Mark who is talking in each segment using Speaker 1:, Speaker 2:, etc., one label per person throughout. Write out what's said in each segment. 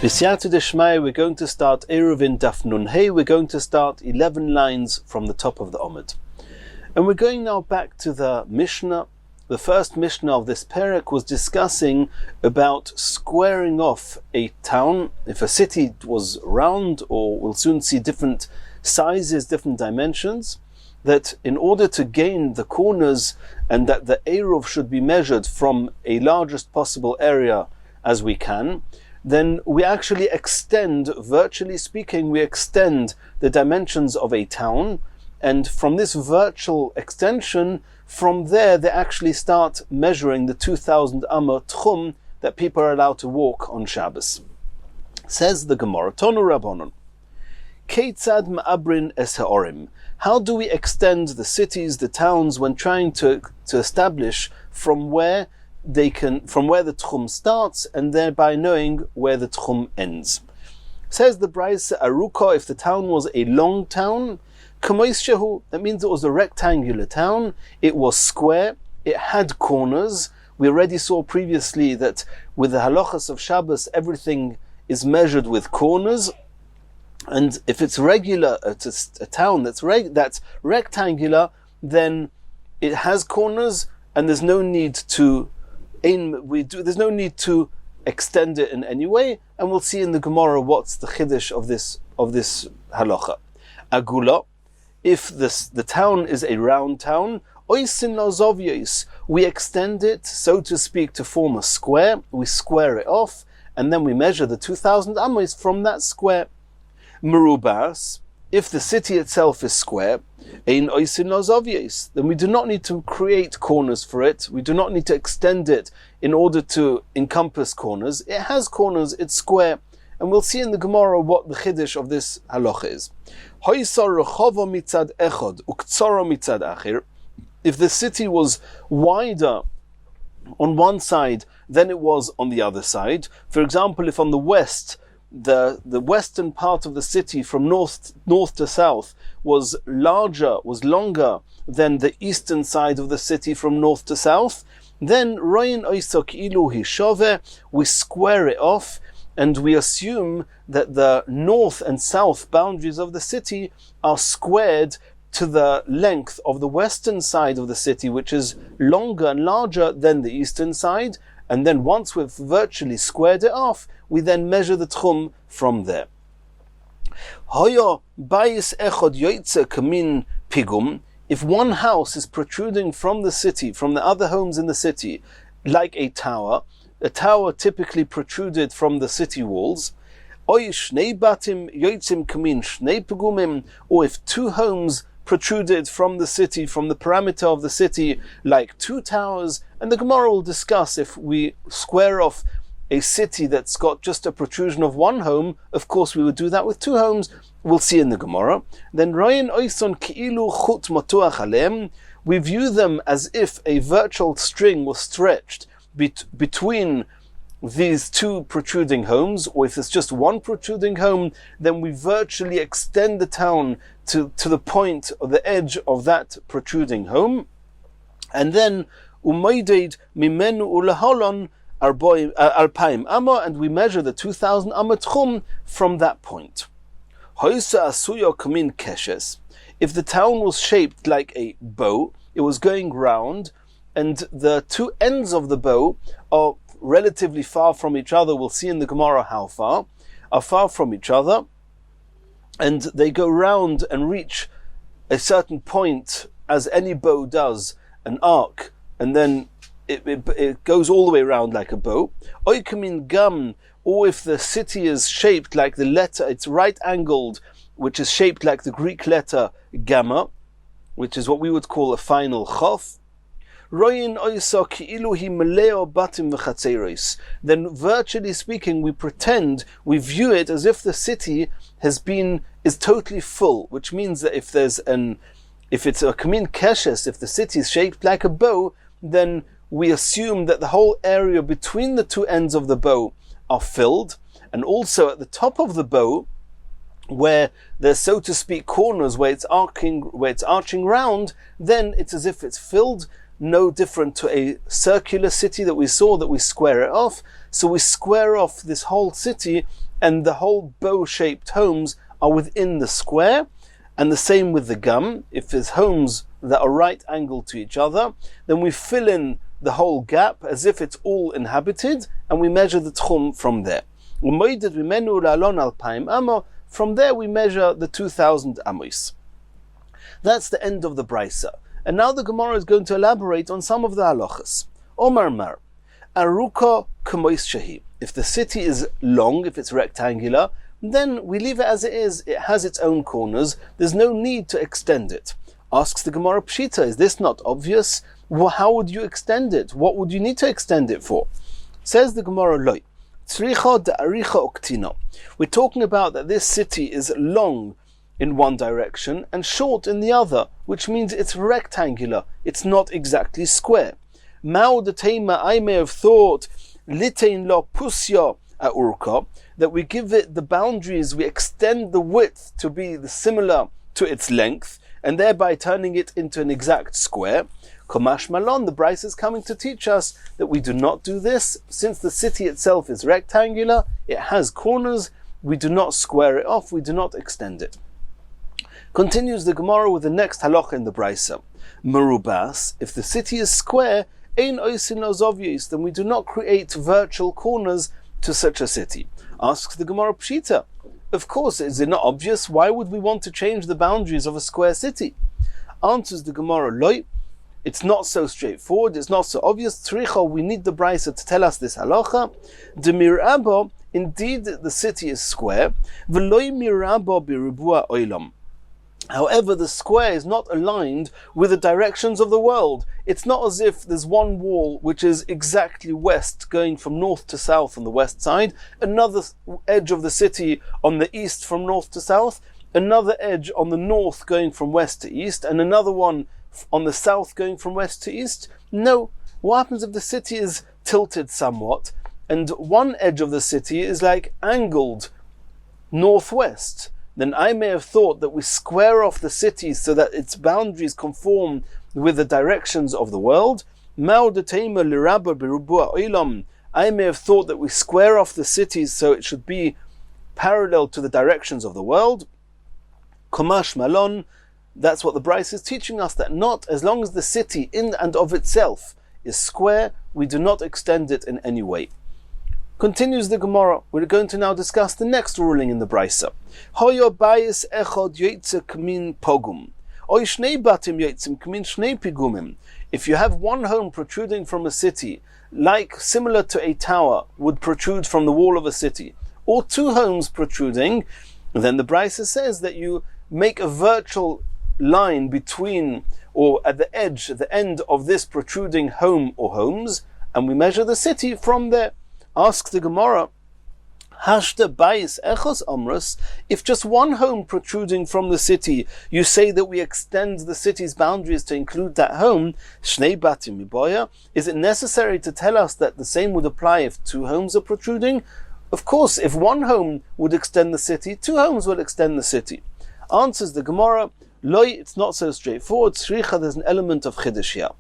Speaker 1: B'siyata d'shmaya, we're going to start Eirovin Daf Nun Hey. We're going to start 11 lines from the top of the Omid. And we're going now back to the Mishnah. The first Mishnah of this parak was discussing about squaring off a town. If a city was round, or we'll soon see different sizes, different dimensions, that in order to gain the corners and that the Eirov should be measured from a largest possible area as we can, then we actually extend, virtually speaking, we extend the dimensions of a town, and from this virtual extension, from there they actually start measuring the 2,000 amma tchum that people are allowed to walk on Shabbos. Says the Gemara, Tonu Rabbanon, Keitzad ma'abrin es ha'orim. How do we extend the cities, the towns, when trying to establish from where the tchum starts, and thereby knowing where the tchum ends? Says the Braisa Aruka, if the town was a long town, Kamois, that means it was a rectangular town, it was square, it had corners. We already saw previously that with the halachas of Shabbos, everything is measured with corners. And if it's regular, it's a town that's rectangular, then it has corners, and there's no need to extend it in any way. And we'll see in the Gemara what's the chiddush of this halacha. Agula, if the town is a round town, oisin nozovyos, we extend it, so to speak, to form a square. We square it off, and then we measure the 2,000 amos from that square. Merubas, if the city itself is square, ein oisin nozovyos, then we do not need to create corners for it. We do not need to extend it in order to encompass corners. It has corners, it's square. And we'll see in the Gemara what the chiddush of this halacha is. If the city was wider on one side than it was on the other side, for example, if on the west, the western part of the city from north to south was longer than the eastern side of the city from north to south, then we square it off, and we assume that the north and south boundaries of the city are squared to the length of the western side of the city, which is longer and larger than the eastern side. And then once we've virtually squared it off, we then measure the tchum from there. If one house is protruding from the city, from the other homes in the city, like a tower typically protruded from the city walls, or if two homes protruded from the city, from the parameter of the city, like two towers, and the Gemara will discuss if we square off a city that's got just a protrusion of one home, of course we would do that with two homes. We'll see in the Gemara. Then we view them as if a virtual string was stretched between these two protruding homes, or if it's just one protruding home, then we virtually extend the town to the point of the edge of that protruding home, and then umayded mimenu ulaholon alpaim amma, and we measure the 2,000 amma tchum from that point. Hoysa asuyo kamin keshes. If the town was shaped like a bow, it was going round, and the two ends of the bow are relatively far from each other. We'll see in the Gemara how far, are far from each other, and they go round and reach a certain point, as any bow does, an arc, and then it goes all the way around like a bow. Oikamin gam, or if the city is shaped like the letter, it's right angled, which is shaped like the Greek letter gamma, which is what we would call a final chof. Then virtually speaking, we view it as if the city is totally full, which means that if it's a kamin keshes, if the city is shaped like a bow, then we assume that the whole area between the two ends of the bow are filled, and also at the top of the bow, where there's, so to speak, corners where it's arching round, then it's as if it's filled. No different to a circular city that we saw, that we square it off. So we square off this whole city and the whole bow-shaped homes are within the square, and the same with the gum. If there's homes that are right angled to each other, then we fill in the whole gap as if it's all inhabited, and we measure the tchum from there. From there we measure the 2,000 amos. That's the end of the brisa. And now the Gemara is going to elaborate on some of the halachas. Omar Mar, Aruka Kamois Shahi. If the city is long, if it's rectangular, then we leave it as it is. It has its own corners. There's no need to extend it. Asks the Gemara Pshita, is this not obvious? Well, how would you extend it? What would you need to extend it for? Says the Gemara Loi. We're talking about that this city is long in one direction and short in the other, which means it's rectangular. It's not exactly square. I may have thought that we give it the boundaries, we extend the width to be similar to its length, and thereby turning it into an exact square. Komash Malon, the Bryce is coming to teach us that we do not do this. Since the city itself is rectangular, it has corners, we do not square it off, we do not extend it. Continues the Gemara with the next halacha in the Brisa. Merubas, if the city is square, ein oisin lozovius, then we do not create virtual corners to such a city. Asks the Gemara Pshita. Of course, is it not obvious? Why would we want to change the boundaries of a square city? Answers the Gemara Loi. It's not so straightforward, it's not so obvious. Tzricha, we need the Brisa to tell us this halacha. De mirabo, indeed the city is square. V'loi mirabo birubua oilam. However, the square is not aligned with the directions of the world. It's not as if there's one wall which is exactly west, going from north to south on the west side, another edge of the city on the east from north to south, another edge on the north going from west to east, and another one on the south going from west to east. No. What happens if the city is tilted somewhat, and one edge of the city is like angled northwest? Then I may have thought that we square off the city so that its boundaries conform with the directions of the world. I may have thought that we square off the cities so it should be parallel to the directions of the world. Komash Malon, that's what the Bryce is teaching us, that not as long as the city in and of itself is square, we do not extend it in any way. Continues the Gemara. We're going to now discuss the next ruling in the Brisa. Hoyo bayis echod yoytze k'min pogum. Oy shnei batim yoytzim k'min shnei pigumim. If you have one home protruding from a city, like similar to a tower would protrude from the wall of a city, or two homes protruding, then the Brisa says that you make a virtual line between, or at the edge, the end of this protruding home or homes, and we measure the city from there. Asks the Gemara, Hashta bayis echos omrus, if just one home protruding from the city, you say that we extend the city's boundaries to include that home, shnei batim miboya, is it necessary to tell us that the same would apply if two homes are protruding? Of course, if one home would extend the city, two homes will extend the city. Answers the Gemara, Loi, it's not so straightforward. Tzricha, there's an element of chiddush here.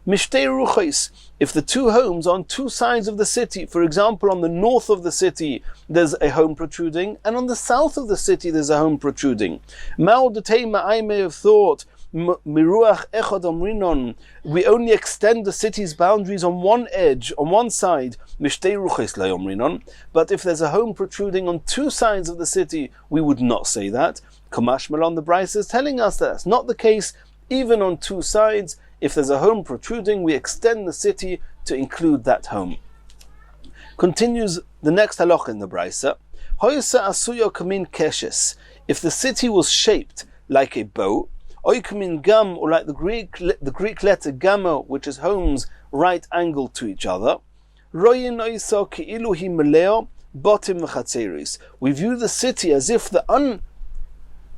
Speaker 1: Mishtei ruchos, if the two homes on two sides of the city, for example, on the north of the city there's a home protruding, and on the south of the city there's a home protruding. Mao detema, I may have thought, miruach echad omrinon, we only extend the city's boundaries on one edge, on one side, mishtei ruchos le omrinon, but if there's a home protruding on two sides of the city, we would not say that. Kamash Malon, the Bryce is telling us that that's not the case, even on two sides. If there's a home protruding, we extend the city to include that home. Continues the next halacha in the Brisa. Hoysa asuyo kamin keshes. If the city was shaped like a bow, oy kamin gam, or like the Greek letter gamma, which is homes right angled to each other. Royin oiso ki'ilu hi meleo botim v'chatzeris. We view the city as if the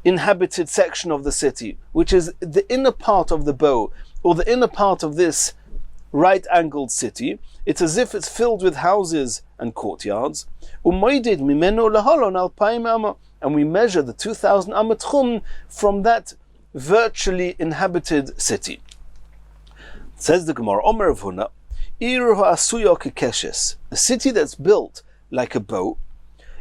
Speaker 1: uninhabited section of the city, which is the inner part of the bow, or the inner part of this right-angled city, it's as if it's filled with houses and courtyards. And we measure the 2,000 amatchum from that virtually inhabited city. Says the Gemara, Omer of Huna, a city that's built like a bow,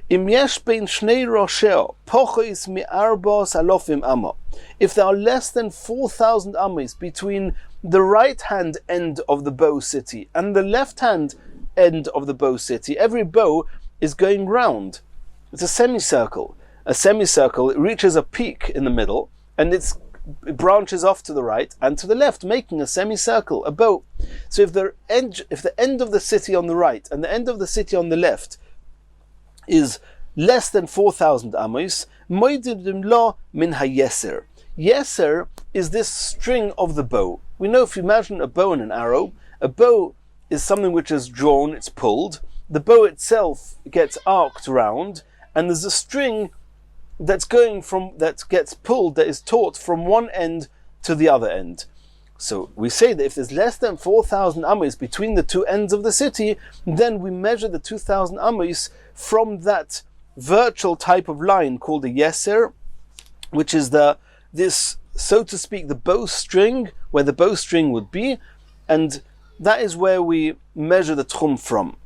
Speaker 1: Im yesh bein shnei rosheo pochis mi'arbos alofim amma. If there are less than 4,000 amis between the right-hand end of the bow city and the left-hand end of the bow city, every bow is going round. It's a semicircle. A semicircle, it reaches a peak in the middle, and it branches off to the right and to the left, making a semicircle, a bow. So if the end of the city on the right and the end of the city on the left is less than 4,000 amos, moidim lo min hayeser. Yeser is this string of the bow. We know if you imagine a bow and an arrow, a bow is something which is drawn, it's pulled. The bow itself gets arced round, and there's a string that gets pulled, that is taut from one end to the other end. So we say that if there's less than 4,000 amos between the two ends of the city, then we measure the 2,000 amos from that virtual type of line called a yeser, which is this, so to speak, the bowstring, where the bowstring would be, and that is where we measure the tchum from.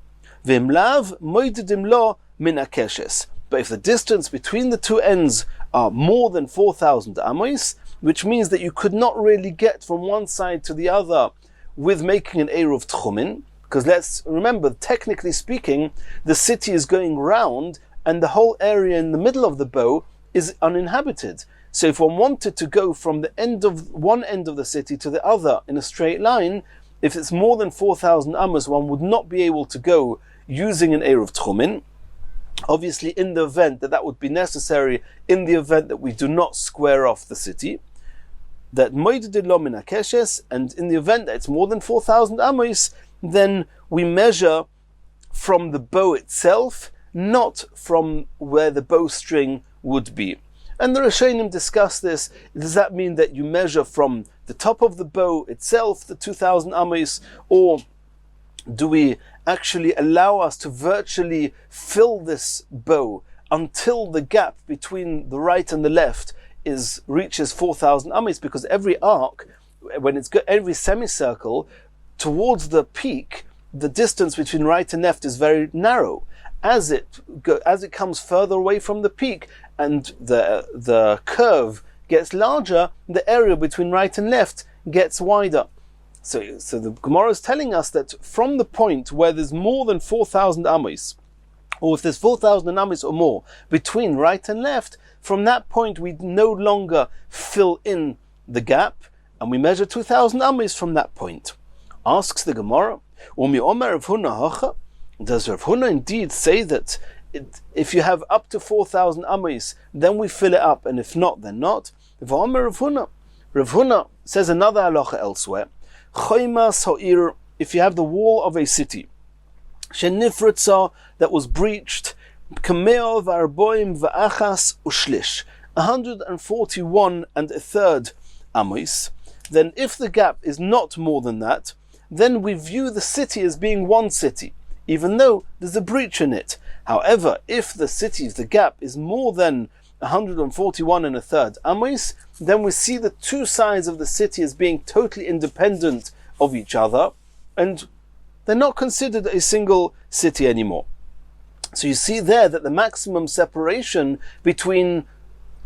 Speaker 1: V'imlav moidedim lo min akeshes. But if the distance between the two ends are more than 4,000 amos, which means that you could not really get from one side to the other with making an eruv tchumin, because let's remember, technically speaking, the city is going round and the whole area in the middle of the bow is uninhabited. So if one wanted to go from the end of one end of the city to the other in a straight line, if it's more than 4,000 amos, one would not be able to go using an eruv tchumin. Obviously, in the event that would be necessary, in the event that we do not square off the city, that moided lo min hakeshes, and in the event that it's more than 4,000 amos, then we measure from the bow itself, not from where the bowstring would be. And the Rishonim discuss this. Does that mean that you measure from the top of the bow itself, the 2,000 amos, or do we actually allow us to virtually fill this bow until the gap between the right and the left reaches 4,000 amos? Because every arc, when it's every semicircle, towards the peak, the distance between right and left is very narrow. As it comes further away from the peak and the curve gets larger, the area between right and left gets wider. So the Gemara is telling us that from the point where there's more than 4,000 amos, or if there's 4,000 amos or more between right and left, from that point we no longer fill in the gap, and we measure 2,000 amos from that point. Asks the Gemara, does Rav Huna indeed say that if you have up to 4,000 amos, then we fill it up, and if not, then not? Rav Huna says another halacha elsewhere. If you have the wall of a city, that was breached, 141 and a third amos, then if the gap is not more than that, then we view the city as being one city, even though there's a breach in it. However, if the gap is more than 141 and a third amos, then we see the two sides of the city as being totally independent of each other, and they're not considered a single city anymore. So you see there that the maximum separation between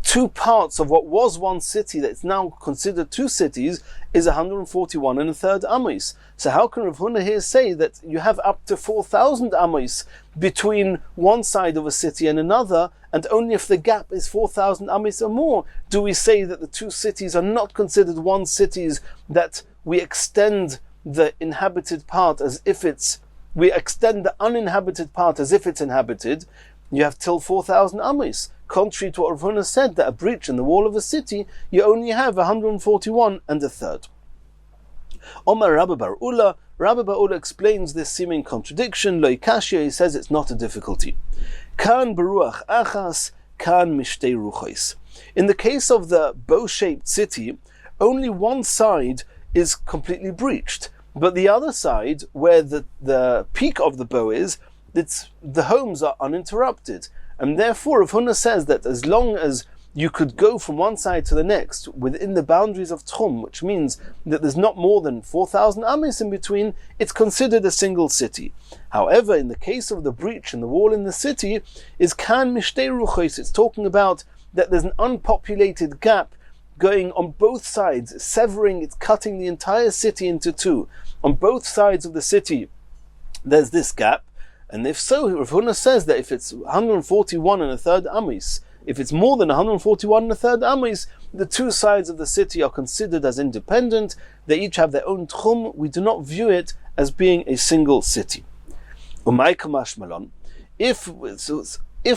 Speaker 1: two parts of what was one city that's now considered two cities is 141 and a third amos. So how can Rav Huna here say that you have up to 4,000 amos between one side of a city and another, and only if the gap is 4,000 amos or more do we say that the two cities are not considered one cities, that we extend the inhabited part as if we extend the uninhabited part as if it's inhabited? You have till 4,000 amos. Contrary to what Rav Huna said, that a breach in the wall of a city, you only have 141 and a third. Omar Rabbi Bar Ula explains this seeming contradiction. Lo ikashia, he says it's not a difficulty. Kan beruach achas, kan mishtei ruchos. In the case of the bow-shaped city, only one side is completely breached, but the other side, where the peak of the bow is, the homes are uninterrupted. And therefore, Rav Huna says that as long as you could go from one side to the next within the boundaries of Tchum, which means that there's not more than 4,000 amis in between, it's considered a single city. However, in the case of the breach in the wall in the city, is kan mishtei ruchos, it's talking about that there's an unpopulated gap going on both sides, severing, it's cutting the entire city into two. On both sides of the city, there's this gap, and if so, Rav Huna says that if it's 141 and a third amis, if it's more than 141 and a third amis, the two sides of the city are considered as independent. They each have their own tchum. We do not view it as being a single city. If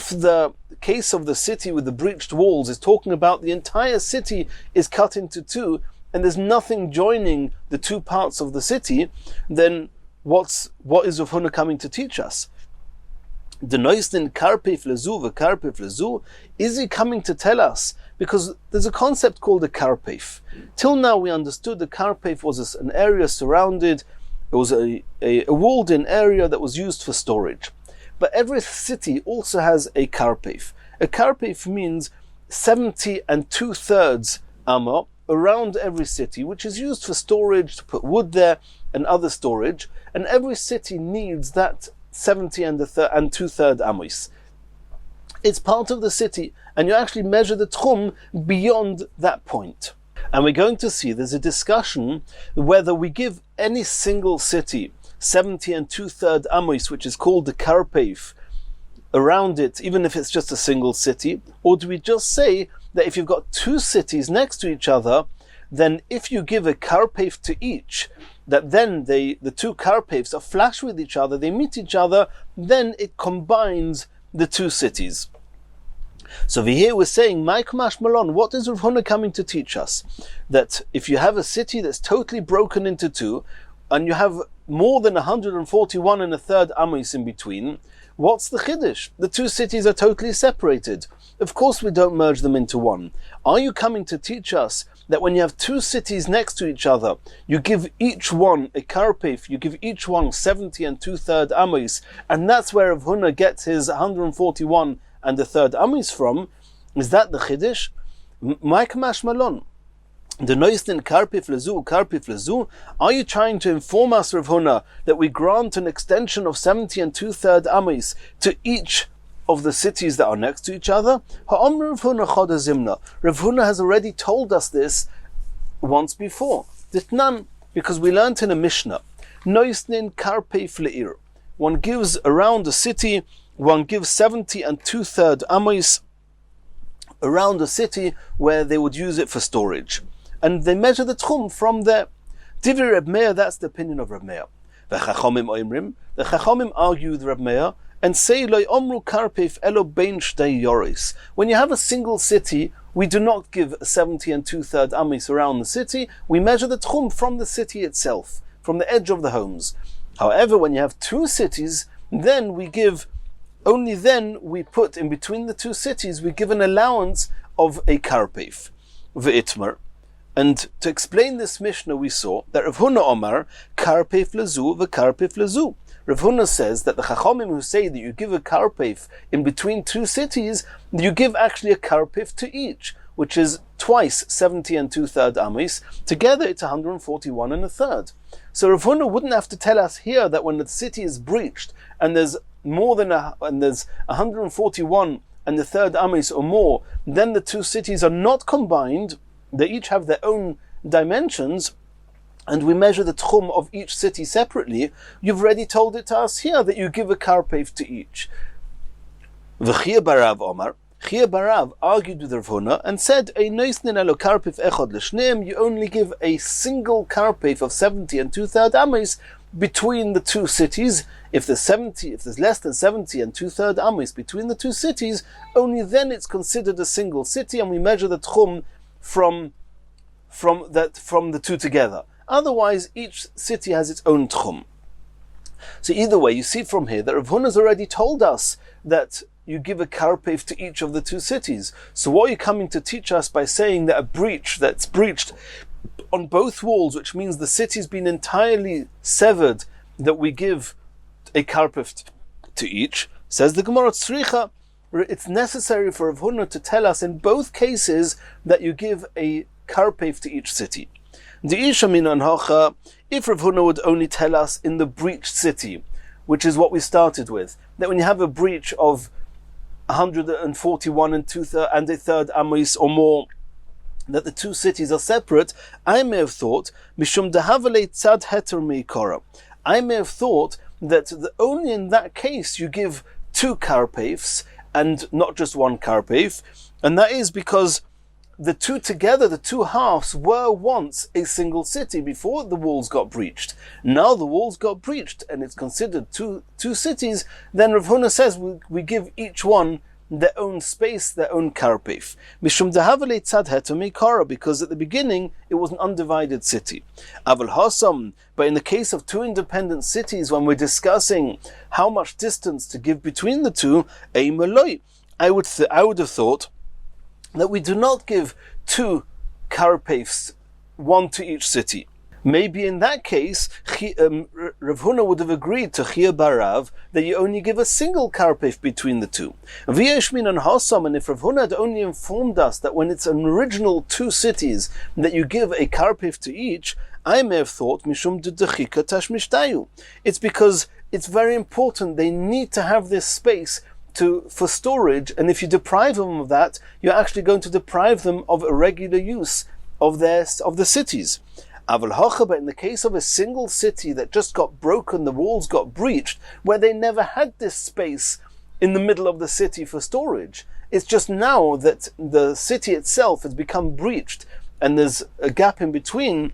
Speaker 1: the case of the city with the breached walls is talking about the entire city is cut into two, and there's nothing joining the two parts of the city, then what is Rav Huna coming to teach us? The noisnin karpef lezu v'karpef lezu, is he coming to tell us? Because there's a concept called a karpef. Till now we understood the karpef was an area surrounded, it was a walled-in area that was used for storage. But every city also has a karpef. A karpef means 70 2/3 amma around every city, which is used for storage, to put wood there and other storage, and every city needs that 70 2/3 amos. It's part of the city, and you actually measure the tchum beyond that point. And we're going to see there's a discussion whether we give any single city 70 2/3 amos, which is called the karpef, around it, even if it's just a single city, or do we just say that if you've got two cities next to each other, then if you give a karpef to each, that then the two karpefs are flush with each other, they meet each other, then it combines the two cities. So over here we're saying, Maikmash Malon, what is Rav Huna coming to teach us? That if you have a city that's totally broken into two, and you have more than 141 and a third amos in between, what's the chiddush? The two cities are totally separated. Of course we don't merge them into one. Are you coming to teach us that when you have two cities next to each other, you give each one a karpef, you give each one 70 2/3 amos, and that's where Rav Huna gets his 141 and a third amos from? Is that the chiddush? Maikmash Malon. The noisnin karpef lezu, are you trying to inform us, Rav Huna, that we grant an extension of 70 2/3 amos to each of the cities that are next to each other? Rav Huna has already told us this once before. Ditnan, because we learnt in a Mishnah, noisnin karpef le'ir. One gives around a city, one gives 70 2/3 amos around a city where they would use it for storage. And they measure the tchum from there. Divrei Reb Meir, that's the opinion of Reb Meir. The Chachamim argue with Reb Meir and say, Lo omru karpef elo bein shtei yoris. When you have a single city, we do not give 70 2/3 amos around the city. We measure the tchum from the city itself, from the edge of the homes. However, when you have two cities, then we give, only then we put in between the two cities, we give an allowance of a karpef. V'itmer. And to explain this Mishnah, we saw that Rav Huna Omar, karpef lezu v'karpef lezu. Rav Huna says that the Chachamim who say that you give a karpef in between two cities, you give actually a karpef to each, which is twice 70 2/3 amos. Together it's 141 and a third. So Rav Huna wouldn't have to tell us here that when the city is breached and there's there's 141 and a third amos or more, then the two cities are not combined. They each have their own dimensions, and we measure the tchum of each city separately. You've already told it to us here that you give a karpef to each. V'chia barav Omar, Chia Barav argued with Rav Huna and said, you only give a single karpef of 70 2/3 amos between the two cities. If there's less than 70 2/3 amos between the two cities, only then it's considered a single city, and we measure the tchum from the two together. Otherwise, each city has its own tchum. So either way, you see from here that Rav Huna has already told us that you give a karpef to each of the two cities. So what are you coming to teach us by saying that a breach that's breached on both walls, which means the city's been entirely severed, that we give a karpef to each? Says the Gemara, Tzricha, it's necessary for Rav Huna to tell us in both cases that you give a karpef to each city. If Rav Huna would only tell us in the breached city, which is what we started with, that when you have a breach of 141 and a third amos or more, that the two cities are separate, I may have thought mishum dahavale tzad heter meikara. I may have thought that only in that case you give two karpefs and not just one karpef, and that is because the two together, the two halves, were once a single city before the walls got breached. Now the walls got breached and it's considered two cities. Then Rav Huna says we give each one their own space, their own karpef. Mishum dahavale tzad heter meikara, because at the beginning it was an undivided city. Aval hasam, but in the case of two independent cities, when we're discussing how much distance to give between the two, I would have thought that we do not give two karpefs, one to each city. Maybe in that case, Rav Huna would have agreed to Chia Barav that you only give a single karpef between the two. And if Rav Huna had only informed us that when it's an original two cities that you give a karpef to each, I may have thought mishum dedechika tashmishtayu. It's because it's very important. They need to have this space for storage, and if you deprive them of that, you're actually going to deprive them of a regular use of the cities. But in the case of a single city that just got broken, the walls got breached, where they never had this space in the middle of the city for storage. It's just now that the city itself has become breached and there's a gap in between.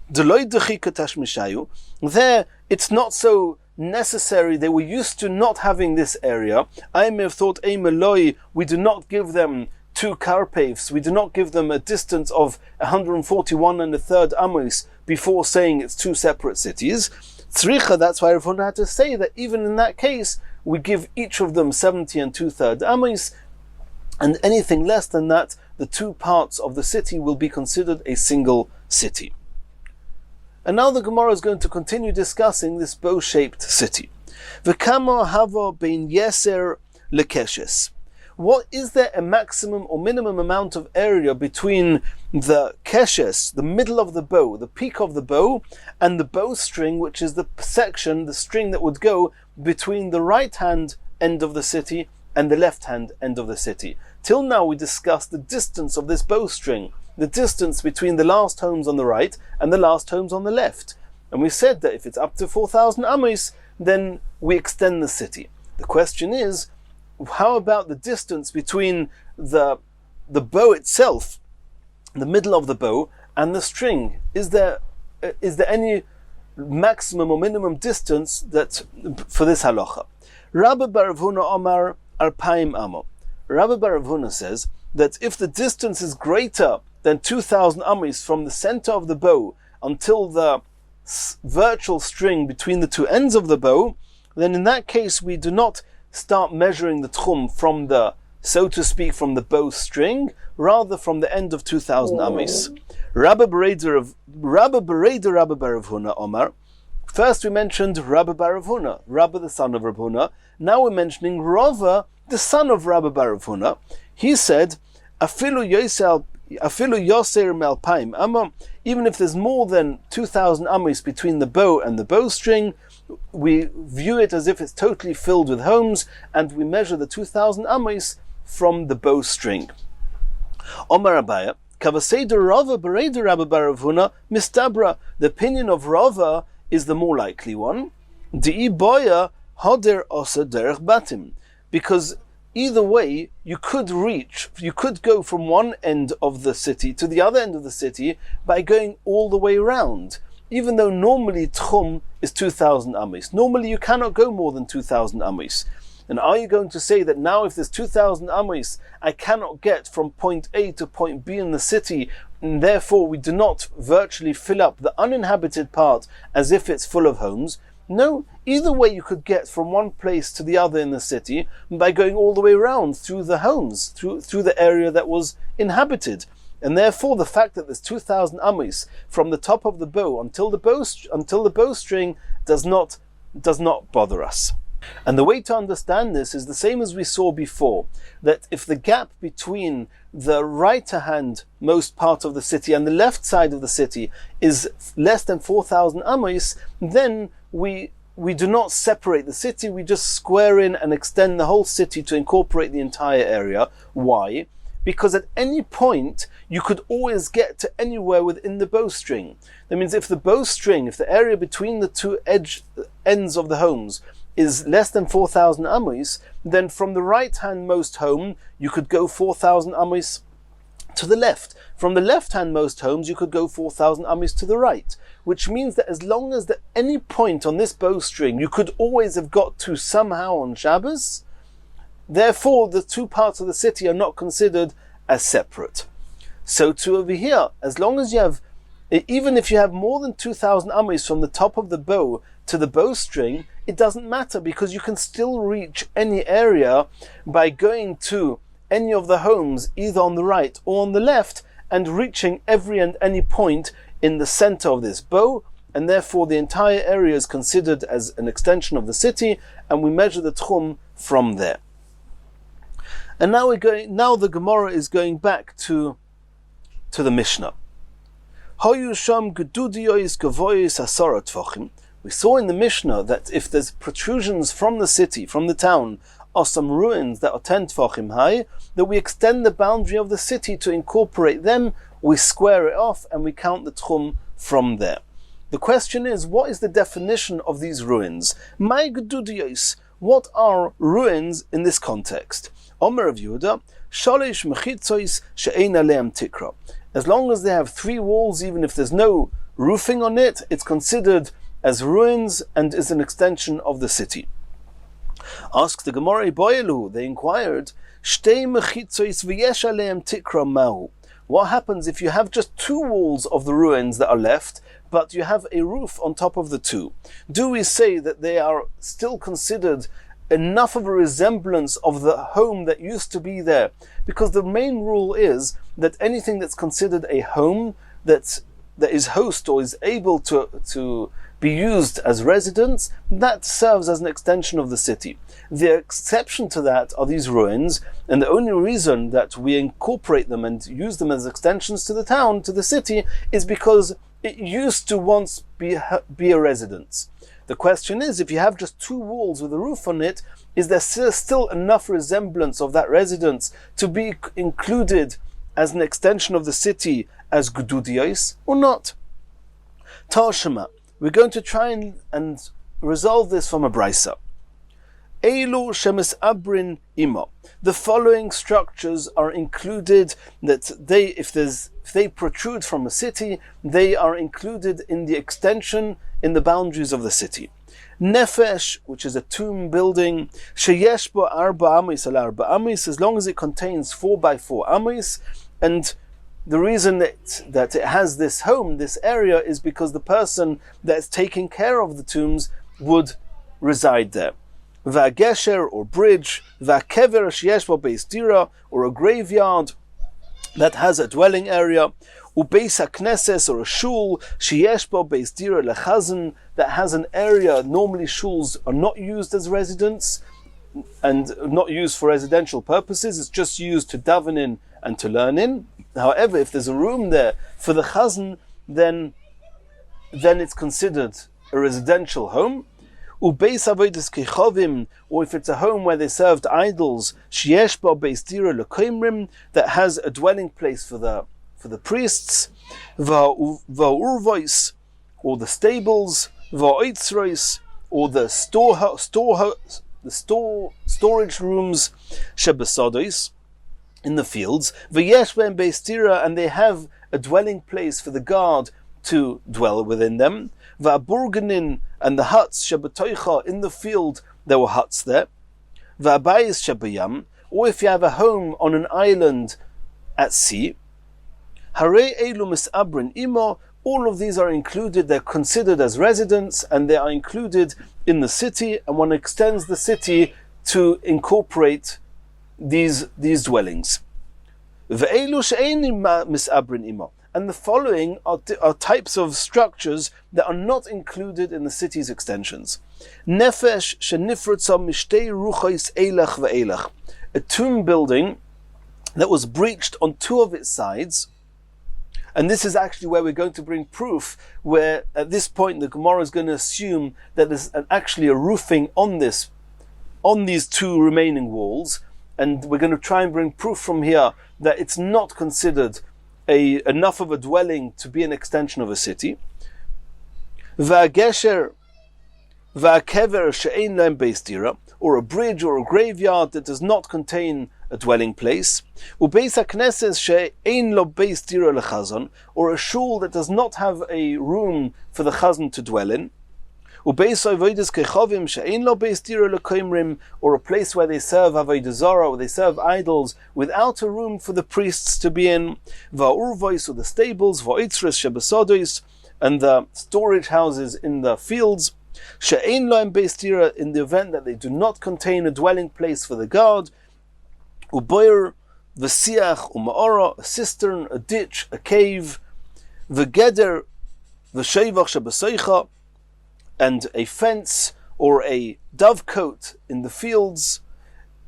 Speaker 1: There, it's not so necessary. They were used to not having this area. I may have thought, we do not give them two karpefs, we do not give them a distance of 141 and a third amos before saying it's two separate cities. Tzricha, that's why Rav Huna had to say that even in that case, we give each of them 70 and 2/3 amos, and anything less than that, the two parts of the city will be considered a single city. And now the Gemara is going to continue discussing this bow-shaped city. V'kama hava bein yeser lekeshes. What is there a maximum or minimum amount of area between the keshes, the middle of the bow, the peak of the bow, and the bowstring, which is the section, the string that would go between the right-hand end of the city and the left-hand end of the city? Till now we discussed the distance of this bowstring, the distance between the last homes on the right and the last homes on the left. And we said that if it's up to 4,000 amos, then we extend the city. The question is, how about the distance between the bow itself, the middle of the bow, and the string? Is there any maximum or minimum distance that for this halacha? Rabbi bar Rav Huna Omar Arpaim Amo. Rabbi bar Rav Huna says that if the distance is greater than 2,000 amos from the center of the bow until the virtual string between the two ends of the bow, then in that case we do not start measuring the tchum from the, so to speak, from the bow string, rather from the end of 2,000 amos. Rabbi Bereder Rabbi bar Rav Huna Omar. First we mentioned Rabbi bar Rav Huna, Rabbi the son of Rav Huna. Now we're mentioning Rava, the son of Rabbi bar Rav Huna. He said, Afilu yoser melpaim amma, even if there's more than 2,000 amos between the bow and the bowstring, we view it as if it's totally filled with homes, and we measure the 2,000 amos from the bowstring. Omar Abaya, Kavaseder Rava Bereder Rabbi bar Rav Huna Mistabra. The opinion of Rava is the more likely one. Di'i boya hoder osa derech batim, because either way you could go from one end of the city to the other end of the city by going all the way around. Even though normally tchum is 2,000 amos. Normally you cannot go more than 2,000 amos. And are you going to say that now if there's 2,000 amos, I cannot get from point A to point B in the city, and therefore we do not virtually fill up the uninhabited part as if it's full of homes? No, either way you could get from one place to the other in the city by going all the way around through the homes, through the area that was inhabited. And therefore the fact that there's 2,000 amos from the top of the bow until the bowstring does not bother us. And the way to understand this is the same as we saw before, that if the gap between the right-hand most part of the city and the left side of the city is less than 4,000 amos, then we do not separate the city, we just square in and extend the whole city to incorporate the entire area. Why? Because at any point you could always get to anywhere within the bowstring. That means if the area between the two ends of the homes is less than 4,000 amos, then from the right-hand most home you could go 4,000 amos to the left. From the left-hand most homes you could go 4,000 amos to the right, which means that as long as at any point on this bowstring you could always have got to somehow on Shabbos, therefore the two parts of the city are not considered as separate. So too over here, as long as you have, even if you have more than 2,000 amos from the top of the bow to the bowstring, it doesn't matter, because you can still reach any area by going to any of the homes either on the right or on the left and reaching every and any point in the center of this bow, and therefore the entire area is considered as an extension of the city, and we measure the tchum from there. And now the Gemara is going back to the Mishnah. We saw in the Mishnah that if there's protrusions from the city, from the town, or some ruins that are 10 tefachim high, that we extend the boundary of the city to incorporate them, we square it off and we count the tchum from there. The question is, what is the definition of these ruins? Mai gedudiyos, what are ruins in this context? Omer of Yehuda, shalish mechitzois she'ein aleim tikra. As long as they have 3 walls, even if there's no roofing on it, it's considered as ruins and is an extension of the city. Asked the Gemara Boelu, they inquired, Shtei mechitzois v'yesh aleim tikra mahu. What happens if you have just 2 walls of the ruins that are left, but you have a roof on top of the 2? Do we say that they are still considered enough of a resemblance of the home that used to be there? Because the main rule is that anything that's considered a home that is host or is able to be used as residence, that serves as an extension of the city. The exception to that are these ruins, and the only reason that we incorporate them and use them as extensions to the town, to the city, is because it used to once be a residence. The question is, if you have just 2 walls with a roof on it, is there still enough resemblance of that residence to be included as an extension of the city as gedudiyos or not? Tashema, we're going to try and resolve this from a brisa. Eilu shemes abrin ima. The following structures are included, that if they protrude from a city, they are included in the extension, in the boundaries of the city. Nefesh, which is a tomb building, sheyesh bo arba amos al arba amos, as long as it contains 4 by 4 amos, and the reason that it has this home, this area, is because the person that's taking care of the tombs would reside there. Va'gesher, or bridge, va'kever sheyesh bo beis dira, or a graveyard that has a dwelling area, ubeis hakneses, or a shul, sheyesh bo beis dira lechazan, that has an area. Normally shuls are not used as residence and not used for residential purposes, it's just used to daven in and to learn in. However, if there's a room there for the chazan, then it's considered a residential home. Ubeis avodas kechovim, or if it's a home where they served idols, sheyesh bo beis dira lekoimrim, that has a dwelling place for the priests. Va'urvois, or the stables. Va'oitzrois, or the storage rooms. Shebesadois, in the fields. V'yesh be'em beis dira, and they have a dwelling place for the guard to dwell within them. Va'burgenin, and the huts, shebetoicha, in the field there were huts there. Va'bayis shebayam, or if you have a home on an island at sea. Harei elu misabrin imo, all of these are included, they're considered as residents, and they are included in the city, and one extends the city to incorporate these dwellings. Ve'elu she'eini misabrin imo, and the following are types of structures that are not included in the city's extensions. Nefesh shenifritza mishtei ruchos eilach ve'eilach, a tomb building that was breached on two of its sides. And this is actually where we're going to bring proof, where at this point the Gemara is going to assume that there's actually a roofing on these two remaining walls, and we're going to try and bring proof from here that it's not considered enough of a dwelling to be an extension of a city. Va'gesher va'kever she'ein lahem beis dira, or a bridge or a graveyard that does not contain a dwelling place. Ubeis hakneses she'ein lo beis dira lechazon, or a shul that does not have a room for the chazan to dwell in. Ubeis avodas kechavim she'ein lo beis dira lekoimrim, or a place where they serve avodah zarah, or they serve idols, without a room for the priests to be in. Va'urvois, or the stables, va'otzres shebesadois, and the storage houses in the fields. She'ein lohem beis dira, in the event that they do not contain a dwelling place for the guard. Uboyer v'siach u'ma'ora, a cistern, a ditch, a cave. V'geder v'shevach shebesoicha, and a fence or a dovecote in the fields.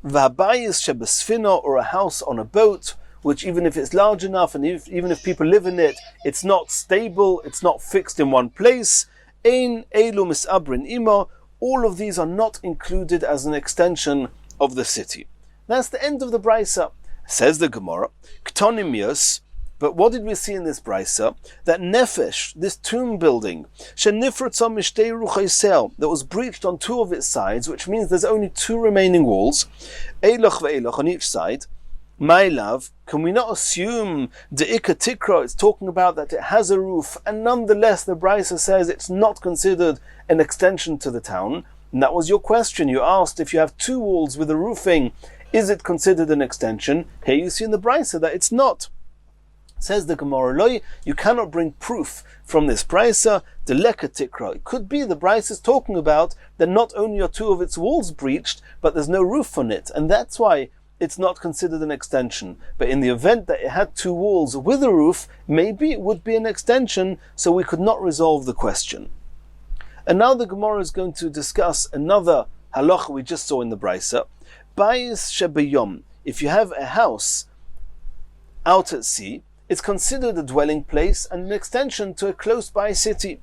Speaker 1: V'habayis shebesfina, or a house on a boat, which even if it's large enough and even if people live in it, it's not stable, it's not fixed in one place. Ein elu misabrin ima, all of these are not included as an extension of the city. That's the end of the brisa. Says the Gemara, Ktonim yos, but what did we see in this brisa? That nefesh, this tomb building, shenifritza mishtei ruchos, that was breached on two of its sides, which means there's only two remaining walls, eilach ve'eilach on each side. My love, can we not assume the Ikka Tikra, it's talking about that it has a roof, and nonetheless the brisa says it's not considered an extension to the town? And that was your question. You asked, if you have two walls with a roofing, is it considered an extension? Here you see in the brisa that it's not. Says the Gemara, Loi, you cannot bring proof from this brisa, the Lekka Tikra. It could be the brisa is talking about that not only are two of its walls breached, but there's no roof on it, and that's why it's not considered an extension. But in the event that it had two walls with a roof, maybe it would be an extension, so we could not resolve the question. And now the Gemara is going to discuss another halacha we just saw in the brisa. Bayis shebeyom, if you have a house out at sea, it's considered a dwelling place and an extension to a close-by city.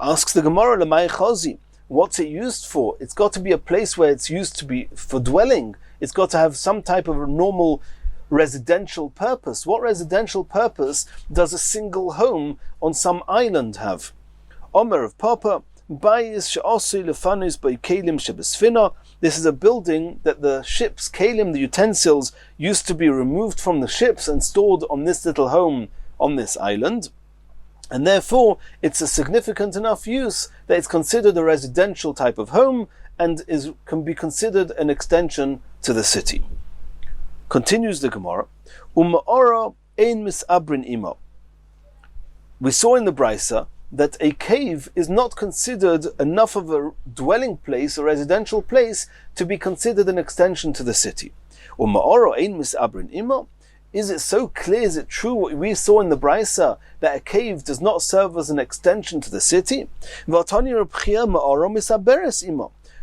Speaker 1: Asks the Gemara, Lamai chazi, what's it used for? It's got to be a place where it's used to be for dwelling. It's got to have some type of a normal residential purpose. What residential purpose does a single home on some island have? Omer of Papa, Bayis she'osei lefanus by kelim shebesfina. This is a building that the ship's kelim, the utensils, used to be removed from the ships and stored on this little home on this island. And therefore, it's a significant enough use that it's considered a residential type of home and can be considered an extension to the city. Continues the Gemara, Uma'ora ein misabrin ima. We saw in the brisa that a cave is not considered enough of a dwelling place, a residential place, to be considered an extension to the city. Uma'ora ein misabrin ima. Is it so clear, is it true what we saw in the brisa, that a cave does not serve as an extension to the city?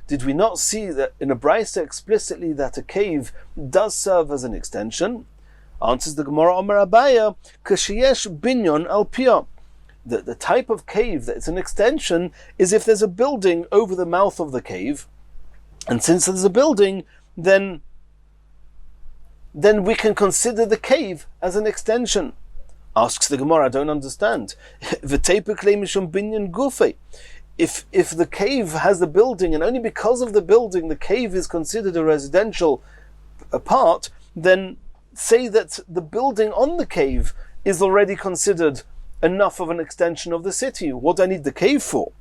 Speaker 1: Did we not see that in a brisa explicitly that a cave does serve as an extension? Answers the Gemara, Amar Abaya, Kashiyesh binyon al piyah. The type of cave that it's an extension is if there's a building over the mouth of the cave, and since there's a building, then we can consider the cave as an extension. Asks the Gemara, I don't understand. If the cave has the building, and only because of the building the cave is considered a residential part, then say that the building on the cave is already considered enough of an extension of the city. What do I need the cave for?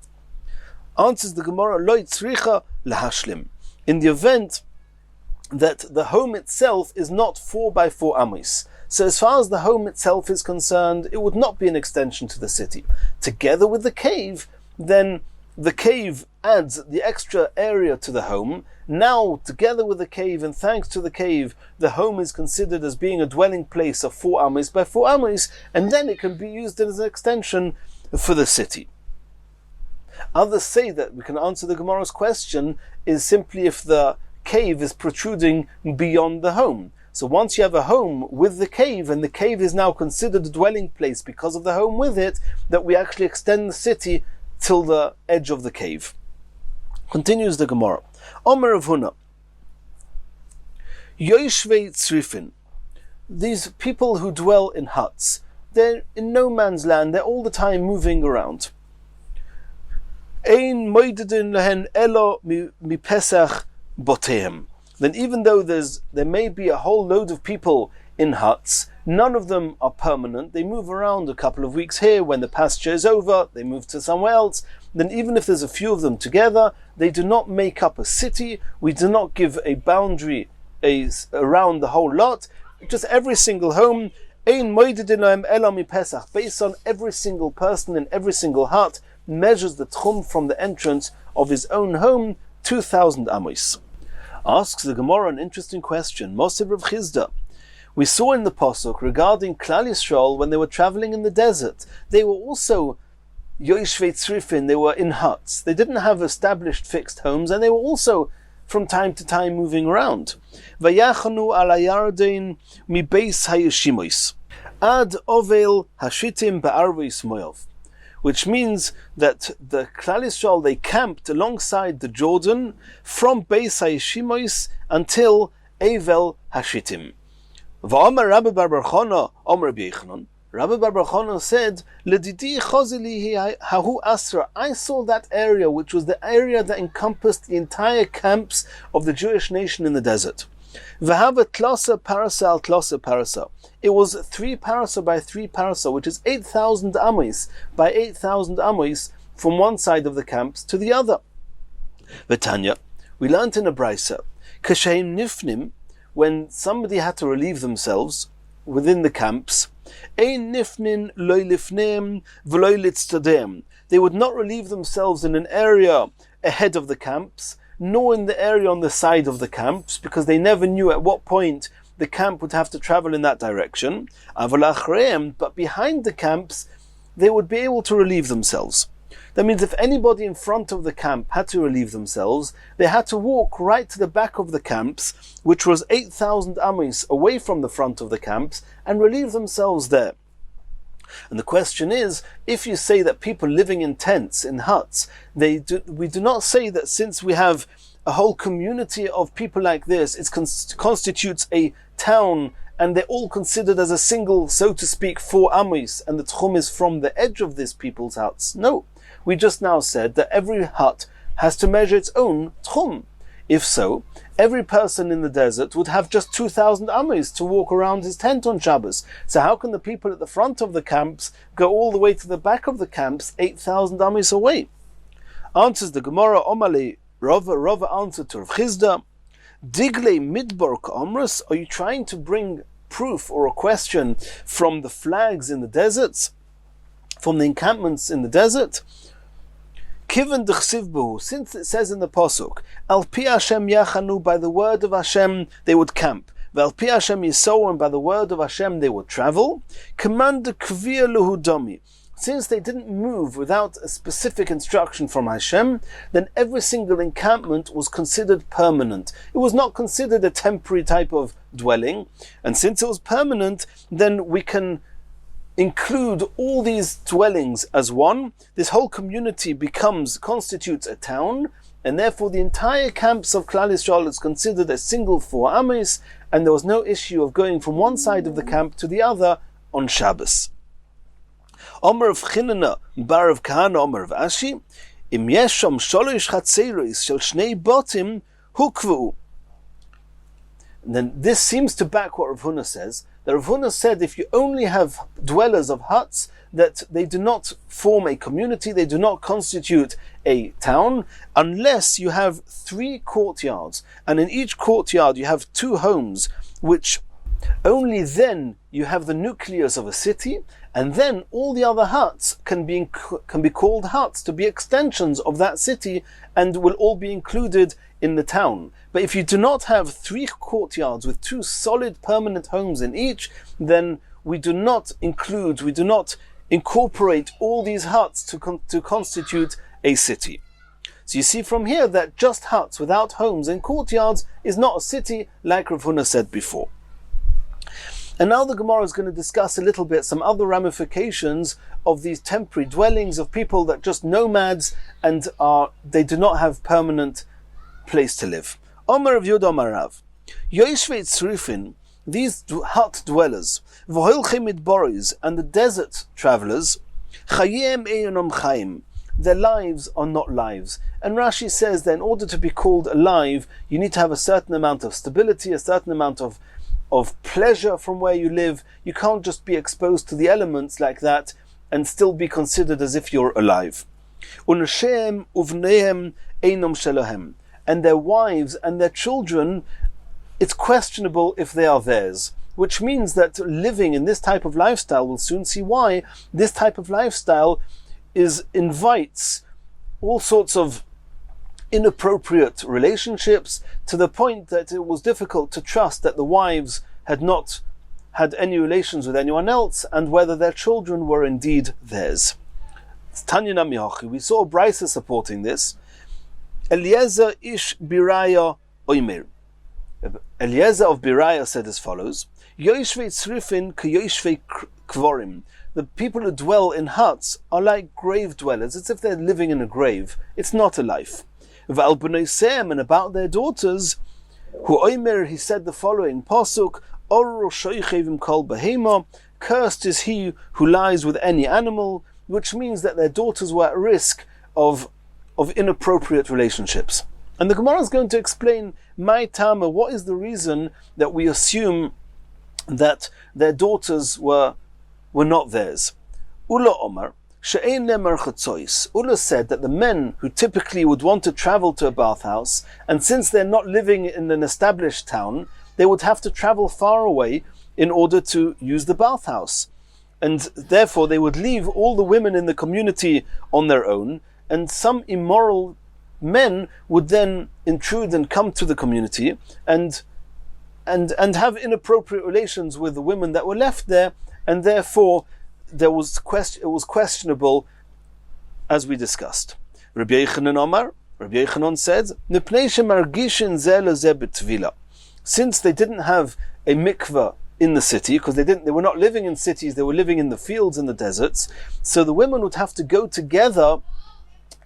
Speaker 1: Answers the Gemara, Lo tzricha lahashlim. In the event that the home itself is not 4 by 4 amis. So as far as the home itself is concerned, it would not be an extension to the city. Together with the cave, then the cave adds the extra area to the home. Now, together with the cave, and thanks to the cave, the home is considered as being a dwelling place of 4 amis by 4 amis, and then it can be used as an extension for the city. Others say that we can answer the Gemara's question is simply if the cave is protruding beyond the home. So once you have a home with the cave, and the cave is now considered a dwelling place because of the home with it, that we actually extend the city till the edge of the cave. Continues the Gemara. Omer Rav Huna, Yoshvei Tzrifin. These people who dwell in huts, they're in no man's land, they're all the time moving around. Ein moidedin lehen elo mi pesach botehem. Then even though there may be a whole load of people in huts, none of them are permanent. They move around a couple of weeks here. When the pasture is over, they move to somewhere else. Then even if there's a few of them together, they do not make up a city. We do not give a boundary around the whole lot. Just every single home, based on every single person in every single hut, measures the tchum from the entrance of his own home, 2,000 amos. Asks the Gemara an interesting question. Moshe Rav Chizda. We saw in the Pasuk regarding Klal Yisrael when they were traveling in the desert. They were also Yoshvei Tzrifin, they were in huts. They didn't have established fixed homes, and they were also from time to time moving around. Vayachanu ala Yarden mi beis hayeshimois ad ovel hashitim ba'arveis moav. Which means that the Klal Yisrael, they camped alongside the Jordan from Beis HaYeshimois until Evel Hashitim. V'omer Rabbi Bar Bar Chana, Omer Rabbi Yochanan. Rabbi Bar Bar Chana said, Ledidi chozili hahu asra. I saw that area, which was the area that encompassed the entire camps of the Jewish nation in the desert. V'hava tlasa parasa al tlasa parasa. It was 3 parasa by 3 parasa, which is 8,000 amos by 8,000 amos from one side of the camps to the other. V'tanya, we learnt in a brisa, kasheim nifnim, when somebody had to relieve themselves within the camps, ein nifnin loy lifnem v'loy litztadem. They would not relieve themselves in an area ahead of the camps, nor in the area on the side of the camps, because they never knew at what point the camp would have to travel in that direction. But behind the camps, they would be able to relieve themselves. That means if anybody in front of the camp had to relieve themselves, they had to walk right to the back of the camps, which was 8,000 amos away from the front of the camps, and relieve themselves there. And the question is, if you say that people living in tents, in huts, we do not say that since we have a whole community of people like this, it constitutes a town, and they're all considered as a single, so to speak, 4 amos, and the tchum is from the edge of these people's huts. No, we just now said that every hut has to measure its own tchum. If so, every person in the desert would have just 2,000 amos to walk around his tent on Shabbos. So how can the people at the front of the camps go all the way to the back of the camps, 8,000 amos away? Answers the Gemara, Omale Rava answered to Rav Chizda, Digle midbar ka'omrus, are you trying to bring proof or a question from the flags in the deserts, from the encampments in the desert? Kiven d'chsiv b'hu, since it says in the Pasuk, Al pi Hashem yachanu, by the word of Hashem they would camp, Val pi Hashem yisou, and by the word of Hashem they would travel, command kvir luhu domi. Since they didn't move without a specific instruction from Hashem, then every single encampment was considered permanent. It was not considered a temporary type of dwelling, and since it was permanent, then we can include all these dwellings as one. This whole community constitutes a town, and therefore the entire camps of Klal Yisrael is considered a single 4 amos, and there was no issue of going from one side of the camp to the other on Shabbos. Omer of Chinana, Bar of Kahana, Omer of Ashi, Im yesham sholosh chatzeros shel shnei botim hukvu. And then this seems to back what Rav Huna says. That Rav Huna said if you only have dwellers of huts, that they do not form a community, they do not constitute a town, unless you have 3 courtyards, and in each courtyard you have 2 homes, which only then you have the nucleus of a city, And then all the other huts can be called huts to be extensions of that city and will all be included in the town. But if you do not have 3 courtyards with 2 solid permanent homes in each, then we do not incorporate all these huts to constitute a city. So you see from here that just huts without homes and courtyards is not a city, like Rav Huna said before. And now the Gemara is going to discuss a little bit some other ramifications of these temporary dwellings of people that just nomads and they do not have permanent place to live. Omer of Yud Omer Rav, Yoishvei Tzrifin, these hut dwellers, V'hoilchei midboris, and the desert travelers, Chayim eyonom chayim, their lives are not lives. And Rashi says that in order to be called alive, you need to have a certain amount of stability, a certain amount of pleasure from where you live. You can't just be exposed to the elements like that and still be considered as if you're alive. Unashem uvnehem einom shelahem, and their wives and their children, it's questionable if they are theirs. Which means that living in this type of lifestyle, we'll soon see why, this type of lifestyle invites all sorts of inappropriate relationships, to the point that it was difficult to trust that the wives had not had any relations with anyone else and whether their children were indeed theirs. We saw Brisa supporting this. Eliezer ish Biraya oimer. Eliezer of Biraya said as follows: Yoishvei tzrifin k'yoishvei kvorim. The people who dwell in huts are like grave dwellers. It's as if they're living in a grave. It's not a life. V'al b'nei Sem, and about their daughters, hu oimer, he said the following pasuk: Oru shoichevim kol behema. Cursed is he who lies with any animal, which means that their daughters were at risk of inappropriate relationships. And the Gemara is going to explain my tama, what is the reason that we assume that their daughters were not theirs. Ula Omar, she'ein lemer chatzois. Ula said that the men who typically would want to travel to a bathhouse, and since they're not living in an established town, they would have to travel far away in order to use the bathhouse. And therefore they would leave all the women in the community on their own, and some immoral men would then intrude and come to the community and have inappropriate relations with the women that were left there, and therefore it was questionable, as we discussed. Rabbi Yochanan said, since they didn't have a mikveh in the city, because they were not living in cities, they were living in the fields and the deserts, so the women would have to go together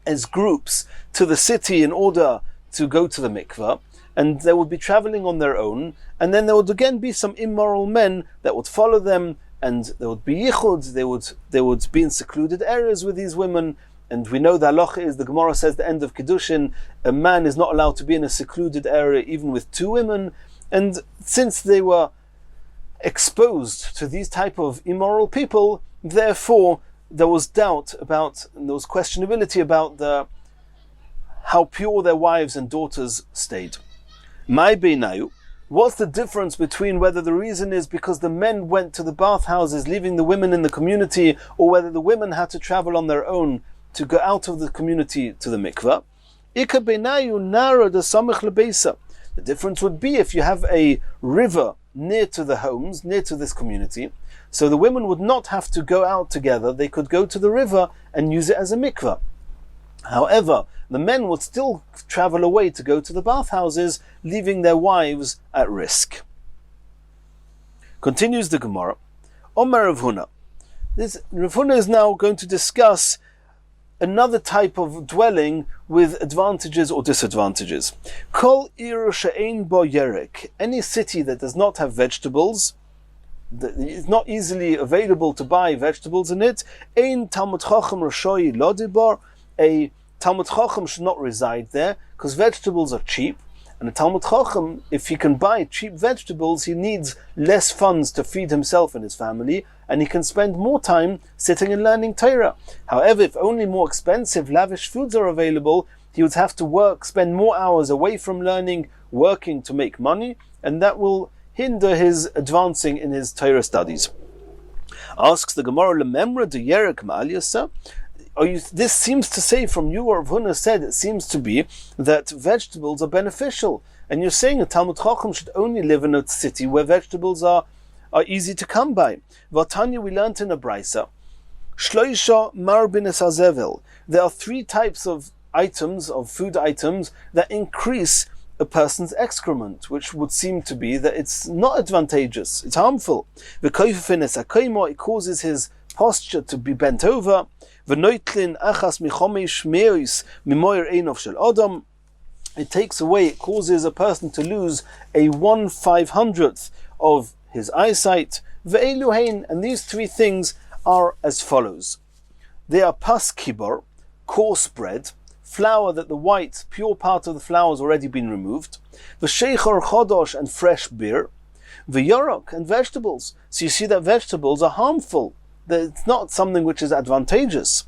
Speaker 1: as groups to the city in order to go to the mikveh, and they would be traveling on their own, and then there would again be some immoral men that would follow them, and there would be yichud, they would be in secluded areas with these women. And we know the halacha is, the Gemara says, the end of Kiddushin, a man is not allowed to be in a secluded area even with 2 women. And since they were exposed to these type of immoral people, therefore there was doubt about, and there was questionability about how pure their wives and daughters stayed. My beinayu, what's the difference between whether the reason is because the men went to the bathhouses, leaving the women in the community, or whether the women had to travel on their own to go out of the community to the mikveh? The difference would be if you have a river near to the homes, near to this community, so the women would not have to go out together, they could go to the river and use it as a mikveh. However, the men would still travel away to go to the bathhouses, leaving their wives at risk. Continues the Gemara. Omer Rav Huna. Rav Huna is now going to discuss another type of dwelling with advantages or disadvantages. Kol ir she'ein bo yerek. Any city that does not have vegetables, that is not easily available to buy vegetables in it. Ein Talmud Chacham Rashoi lo dibar. A Talmud Chacham should not reside there, because vegetables are cheap, and a Talmud Chacham, if he can buy cheap vegetables, he needs less funds to feed himself and his family, and he can spend more time sitting and learning Torah. However, if only more expensive, lavish foods are available, he would have to spend more hours away from learning, working to make money, and that will hinder his advancing in his Torah studies. Asks the Gemara, Lememra de Yerek Ma'alyasa. This seems to say from you, or Rav Huna said, it seems to be that vegetables are beneficial. And you're saying a Talmud Chacham should only live in a city where vegetables are easy to come by. Vatanya, we learnt in a Brisa, Shloisha Marbin Esazevel. There are 3 types of items, of food items, that increase a person's excrement, which would seem to be that it's not advantageous, it's harmful. It causes his posture to be bent over. It takes away, it causes a person to lose a 1/500th of his eyesight. And these 3 things are as follows. They are pas kibor, coarse bread, flour that the white, pure part of the flour has already been removed, v'sheichor chodosh, and fresh beer, v'yorok, and vegetables. So you see that vegetables are harmful. That it's not something which is advantageous.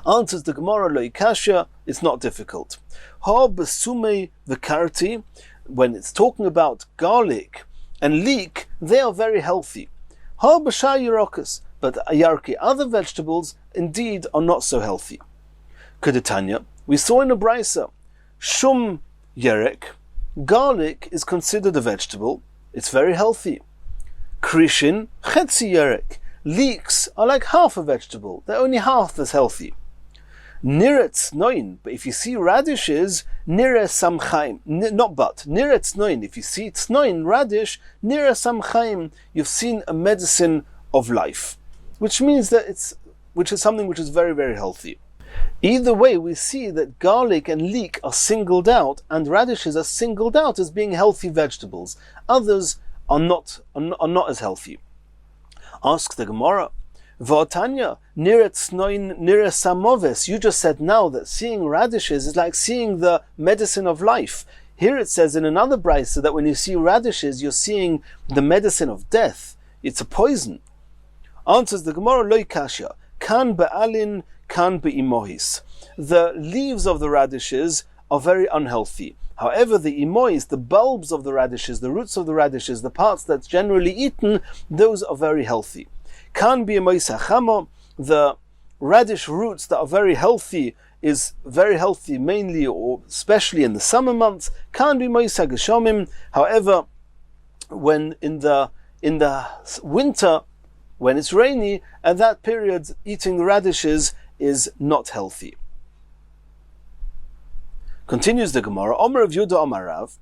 Speaker 1: Answers the Gemara, lo ikasha, it's not difficult. Ha besume v'karti, when it's talking about garlic and leek, they are very healthy. Ha b'shar yerokas, but yarki, other vegetables, indeed are not so healthy. Kedetanya, we saw in a brisa, shum yerek, garlic is considered a vegetable, it's very healthy. Krishin, chetzi yerek, leeks are like half a vegetable, they're only half as healthy. Niretz noin, but if you see radishes, nire samchaim, niretz noin, if you see tznoin, radish, nire samchaim, you've seen a medicine of life, which means that which is something which is very, very healthy. Either way, we see that garlic and leek are singled out, and radishes are singled out as being healthy vegetables. Others are not as healthy. Asks the Gemara, V'atanya, niretz noin nire samoves. You just said now that seeing radishes is like seeing the medicine of life. Here it says in another brisa that when you see radishes, you're seeing the medicine of death. It's a poison. Answers the Gemara, lo kasha, kan be'alin, kan be'imohis. The leaves of the radishes are very unhealthy. However, the imois, the bulbs of the radishes, the roots of the radishes, the parts that's generally eaten, those are very healthy. Kan be'imois hachamo, the radish roots that are very healthy is very healthy mainly or especially in the summer months. Kan be'imois hageshomim. However, when in the winter, when it's rainy, at that period, eating the radishes is not healthy. Continues the Gemara, Omer of Yudah Amarav,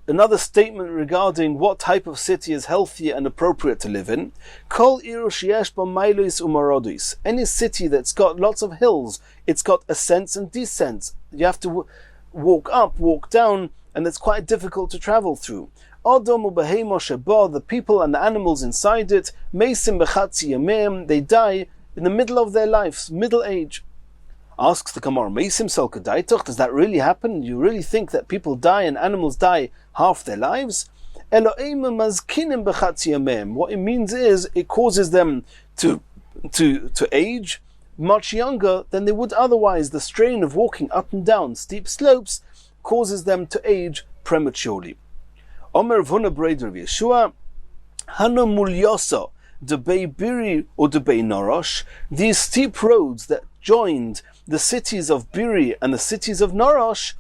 Speaker 1: another statement regarding what type of city is healthy and appropriate to live in. Kol iru sheyesh ba mailos umarodis. Any city that's got lots of hills, it's got ascents and descents. You have to walk up, walk down, and it's quite difficult to travel through. The people and the animals inside it, they die in the middle of their lives, middle age. Asks the Gemara, does that really happen? You really think that people die and animals die half their lives? What it means is it causes them to age much younger than they would otherwise. The strain of walking up and down steep slopes causes them to age prematurely. Omer of Huna Breder of Yeshua, Hana Mulyosa, Debei Biri or Debei Norosh, these steep roads that joined the cities of Biri and the cities of Norosh,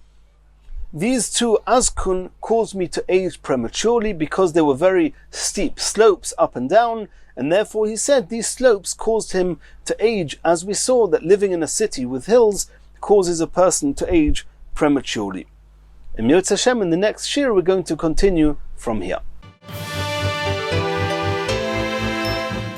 Speaker 1: these two Azkun caused me to age prematurely because they were very steep slopes up and down, and therefore he said these slopes caused him to age, as we saw that living in a city with hills causes a person to age prematurely. In Yotz Hashem, in the next shir, we're going to continue from here.